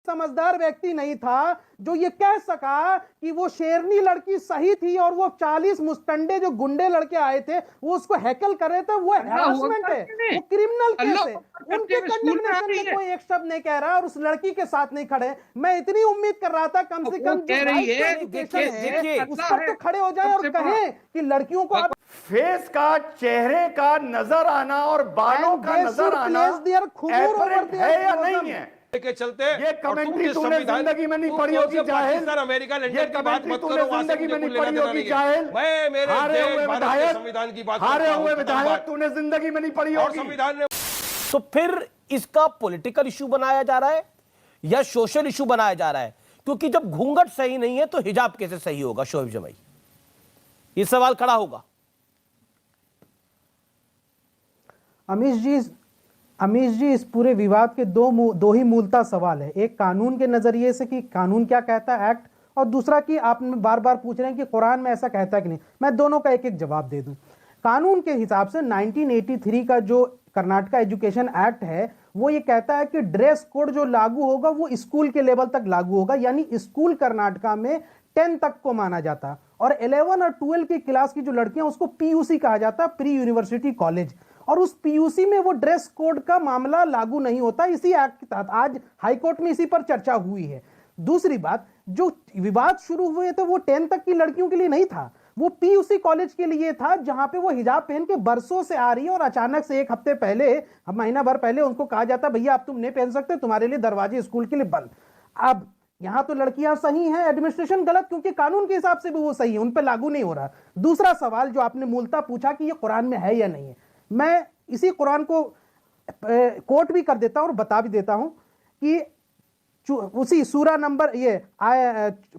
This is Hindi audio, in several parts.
समझदार व्यक्ति नहीं था जो ये कह सका कि वो शेरनी लड़की सही थी और वो 40 मुस्टंडे जो गुंडे लड़के आए थे वो उसको हैकल कर रहे थे, वो हैरासमेंट है, वो क्रिमिनल केस है। उनके कंडेमनेशन में कोई एक शब्द नहीं कह रहा और उस लड़की के साथ नहीं खड़े। मैं इतनी उम्मीद कर रहा था कम से कम जो एजुकेशन है उस पर तो खड़े हो जाए और कहें कि लड़कियों को फेस का, चेहरे का नजर आना और बालों का नजर आना एपरेंट है या नहीं है के चलते ये कमेंट्री तूने जिंदगी में नहीं पढ़ी होगी जाहिल। अमेरिका ये कमेंट्री तूने जिंदगी में नहीं पढ़ी होगी जाहिल। मैं मेरे हारे हुए विधायक, संविधान की बात हारे हुए विधायक तूने जिंदगी में नहीं पढ़ी होगी। संविधान ने तो फिर इसका पॉलिटिकल इशू बनाया जा रहा है या सोशल इशू बनाया जा रहा है? क्योंकि जब घूंघट सही नहीं है तो हिजाब कैसे सही होगा शोएब जमाई? ये सवाल खड़ा होगा। अमीश जी इस पूरे विवाद के दो ही मूलतः सवाल है। एक कानून के नजरिए से कि कानून क्या कहता है, एक्ट, और दूसरा कि आप बार बार पूछ रहे हैं कि कुरान में ऐसा कहता है कि नहीं। मैं दोनों का एक एक जवाब दे दूं। कानून के हिसाब से 1983 का जो कर्नाटक एजुकेशन एक्ट है वो ये कहता है कि ड्रेस कोड जो लागू होगा वो स्कूल के लेवल तक लागू होगा, यानी स्कूल कर्नाटका में 10 तक को माना जाता, और 11 और 12 की क्लास की जो लड़कियां उसको पीयूसी कहा जाता, प्री यूनिवर्सिटी कॉलेज, और उस पीयूसी में वो ड्रेस कोड का मामला लागू नहीं होता। इसी एक्ट के तहत आज हाईकोर्ट में इसी पर चर्चा हुई है। दूसरी बात, जो विवाद शुरू हुए थे वो 10 तक की लड़कियों के लिए नहीं था, वो पीयूसी कॉलेज के लिए था, जहां पे वो हिजाब पहन के बरसों से आ रही है और अचानक से एक हफ्ते पहले, महीना भर पहले उनको कहा जाता भैया आप तुम नहीं पहन सकते, तुम्हारे लिए दरवाजे स्कूल के लिए बंद। अब यहां तो लड़कियां सही हैं, एडमिनिस्ट्रेशन गलत, क्योंकि कानून के हिसाब से भी वो सही है, उन पर लागू नहीं हो रहा। दूसरा सवाल जो आपने मूलतः पूछा कि ये कुरान में है या नहीं है, मैं इसी कुरान को कोट भी कर देता हूं और बता भी देता हूं कि उसी सूरा नंबर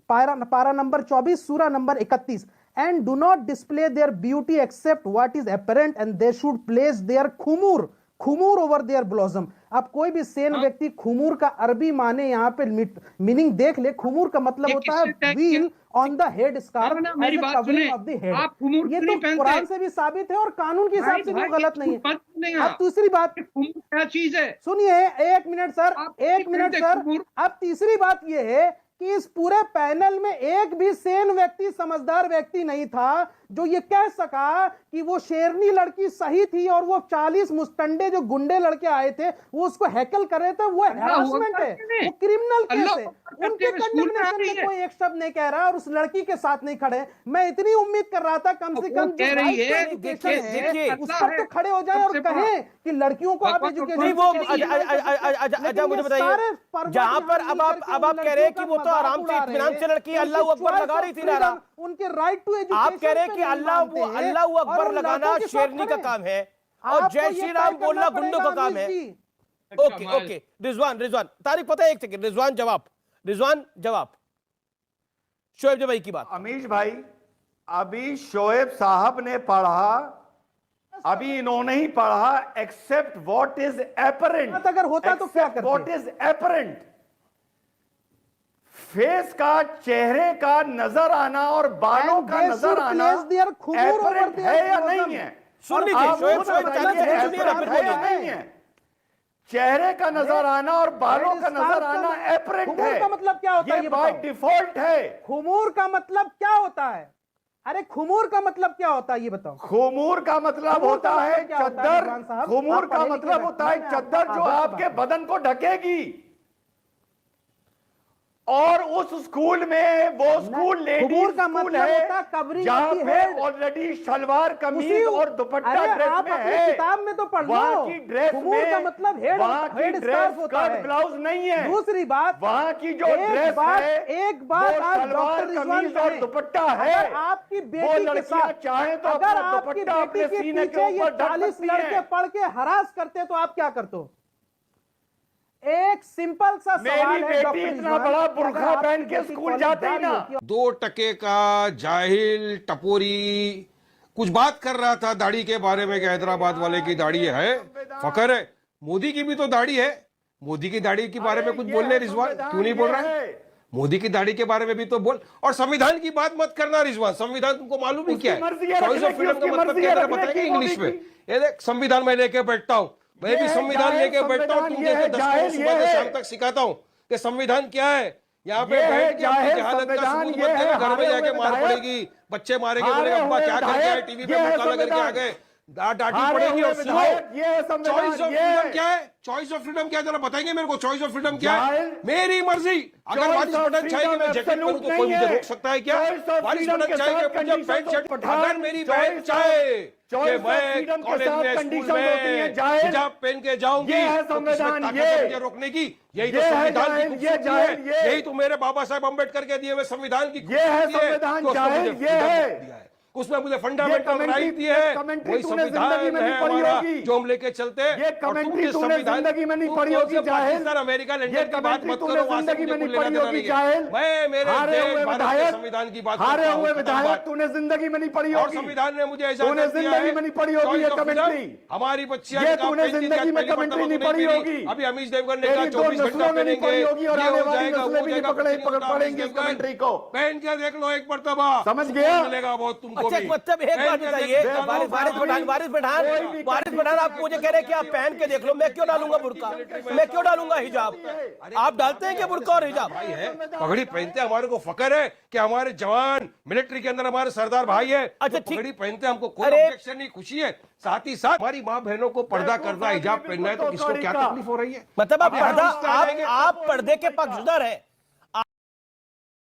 पारा नंबर 24 सूरा number 31, and do not display their beauty except what is apparent and they should place their खुमूर over their blossom। अब कोई भी सेन व्यक्ति खुमूर का अरबी माने यहाँ पे मीनिंग देख ले। खुमूर का मतलब होता है veil on the head scarf as a covering of the head. ये तो कुरान से भी साबित है और कानून के हिसाब से भी गलत नहीं है। अब दूसरी बात क्या चीज है, सुनिए, एक मिनट सर, एक मिनट सर। अब तीसरी बात यह है कि इस पूरे पैनल में एक भी सेन व्यक्ति, समझदार व्यक्ति नहीं था जो ये कह सका कि वो शेरनी लड़की सही थी और वो 40 मुस्टंडे जो गुंडे लड़के आए थे वो उसको हैकल कर रहे थे, वो हैरासमेंट है, वो क्रिमिनल केस है। उनके कंडेमनेशन में कोई एक शब्द नहीं कह रहा और उस लड़की के साथ नहीं खड़े। मैं इतनी उम्मीद कर रहा था कम से कम जो एजुकेशन है उस पर तो खड़े हो जाए और कहें कि लड़कियों को आप एजुकेशन। मुझे बताइए, जहां पर अब आप कह रहे हैं कि वो तो आराम से इत्मीनान से लड़की अल्लाह अकबर लगा रही थी नारा, उनके राइट टू एजुकेशन। आप कह रहे हैं कि अल्लाह अकबर लगाना शेरनी का काम है और जय श्री राम बोलना गुंडों का काम है। ओके रिजवान तारिक, पता है, एक सेकंड, रिजवान जवाब शोएब जमाई की बात। अमीश भाई, अभी शोएब साहब ने पढ़ा, अभी इन्होंने ही पढ़ा, एक्सेप्ट व्हाट इज एपरेंट। अगर होता तो क्या करते? व्हाट इज एपरेंट, फेस का, चेहरे का नजर आना और बालों का नजर आना एपरेंट है या नहीं है? सुन लीजिए, चेहरे का नजर आना और बालों का नजर आना एपरेंट है। का मतलब क्या होता है? ये बाय डिफॉल्ट है। खुमूर का मतलब क्या होता है? अरे खुमूर का मतलब क्या होता है ये बताओ। खुमूर का मतलब होता है चद्दर। खुमूर का मतलब होता है चद्दर जो आपके बदन को ढकेगी। और उस स्कूल में वो स्कूल लेडीज का स्कूल मतलब है जहां पे ऑलरेडी सलवार कमीज और दुपट्टा ड्रेस में है। किताब में तो पढ़ लो, वहां की ड्रेस में का मतलब वहां की ड्रेस स्कर्ट ब्लाउज नहीं है। दूसरी बात, वहां की जो ड्रेस है एक बात सलवार कमीज और दुपट्टा है। आपकी बेटी के साथ चाहे तो अगर आपकी बेटी के पीछे ये 40 लड़के पढ़ के हरास करते तो आप क्या करते? एक सिंपल सा सवाल है। बेटी इतना बड़ा बुर्खा पहन के स्कूल जाते ही ना। 2% का जाहिल टपोरी कुछ बात कर रहा था दाढ़ी के बारे में कि हैदराबाद वाले की दाढ़ी है, फकर है। मोदी की भी तो दाढ़ी है, मोदी की दाढ़ी के बारे में कुछ बोल रहे रिजवान, क्यों नहीं बोल रहा है? मोदी की दाढ़ी के बारे में भी तो बोल। और संविधान की बात मत करना रिजवान, संविधान तुमको मालूम ही क्या है? चॉइस ऑफ फ्रीडम का मतलब क्या है बताएंगे इंग्लिश में? ये देख, संविधान में लेके बैठता हूं, मैं भी संविधान लेके बैठता हूं, तुम जैसे 10 सुबह से शाम तक सिखाता हूं। कि संविधान क्या है। यहाँ पे ये है बैठ के अपनी जाहिर जहालत का संविधान, सबूत ये मत देना, है घर में हारे जाके हुए मार विधायक। पड़ेगी, बच्चे मारेंगे, हारे बोलेंगे अब्बा हुए क्या करके आए, विधायक, टीवी ये पे है मुक्का लगा करके आ संविधान। गए, डांटी हारे पड़ेगी। हुए और सुनो, विधायक, ये है संविधान, चॉइस ऑफ ये फ्रीडम है। क्या है? चॉइस ऑफ फ्रीडम क्या है? जरा बताएंगे मेरे को, चॉइस ऑफ फ्रीडम क्या है? जाहिल। मेरी मर्जी। अगर Choice वारिस of पठान चाहे कि freedom मैं जैकेट पहनूं तो absolute कोई नहीं मुझे है। रोक सकता है क्या? Choice of Waris freedom Pathan के चाहे साथ कि मुझे conditions पैंट शर्ट, पठान, अगर मेरी बहन choice of- चाहे कि choice of मैं freedom के कॉलेज साथ में, स्कूल conditions होती हैं, में जाहिल। हिजाब पहन के जाऊंगी, ये है तो किसमें संविधान, ताकत ये। है मुझे रोकने की? यही तो ये है संविधान की जाहिल, ये खूबसूरती जाहिल, है। ये। यही तो मेरे बाबा साहब अम्बेडकर के दिए हुए संविधान की ये है खूबसूरती संविधान, कि उसमें मुझे जाहिल, ये freedom है। दिया है, उसमें मुझे फंडामेंटल commentary- राइट दिए हैं। commentary वही तूने संविधान जिंदगी में नहीं है पढ़ी हमारा, होगी। जो हम लेके चलते हैं। ये और तुम commentary जिस तूने संविधान- जिंदगी में नहीं तुम पढ़ी कौन होगी, से जाहिल। पाकिस्तान, अमेरिका, ये लंदन की बात commentary मत तूने करो, वहां से जिंदगी मुझे में कोई नहीं लेना पढ़ी देना होगी, नहीं है। जाहिल। मैं मेरे हारे देश हुए भारत के विधायक, संविधान की बात हारे करता हूं, हुए खत्म विधायक बात। तूने जिंदगी में नहीं पढ़ी और होगी। संविधान ने मुझे तूने इजाजत दिया जिंदगी है। में नहीं पढ़ी होगी Choice ये of freedom। commentary। हमारी बच्चियां ये निकाब तूने पहनती थी, जिंदगी आज में पहली commentary मर्तबा नहीं तो पढ़ी पहनी। होगी। अभी अमीश देवगन ने कहा तेरी दो 24 घंटा नस्लों में नहीं पहनेंगे, पढ़ी होगी और ये आने हो वाली जाएगा, नस्लें वो भी नहीं जाएगा, कुछ नहीं होता। पढ़ेंगी अमीश इस देवगन, commentary को। पहन के देख लो एक मर्तबा, समझ गया? मिलेगा बहुत तुमको अच्छा भी। मतलब एक पहन बात के बताइए, देख लो, वारिस पठान वारिस पठान आप मुझे कह रहे हैं कि आप पहन के देख लो, मैं क्यों डालूंगा बुर्का, मैं क्यों डालूंगा हिजाब? आप डालते हैं क्या बुर्का और हिजाब? भाई है, पगड़ी पहनते हमारे को फकर है कि हमारे जवान मिलिट्री के अंदर हमारे सरदार भाई है। अच्छा, तो ठीक। पगड़ी पहनते हमको कोई अरे- ऑब्जेक्शन नहीं, खुशी है। साथ ही साथ हमारी माँ बहनों को पर्दा करना, हिजाब पहनना है, तो किसको क्या तकलीफ हो रही है? मतलब आप अभी हम पर्दा इस तरह आएंगे। आप पर्दे के पक्षधर हैं,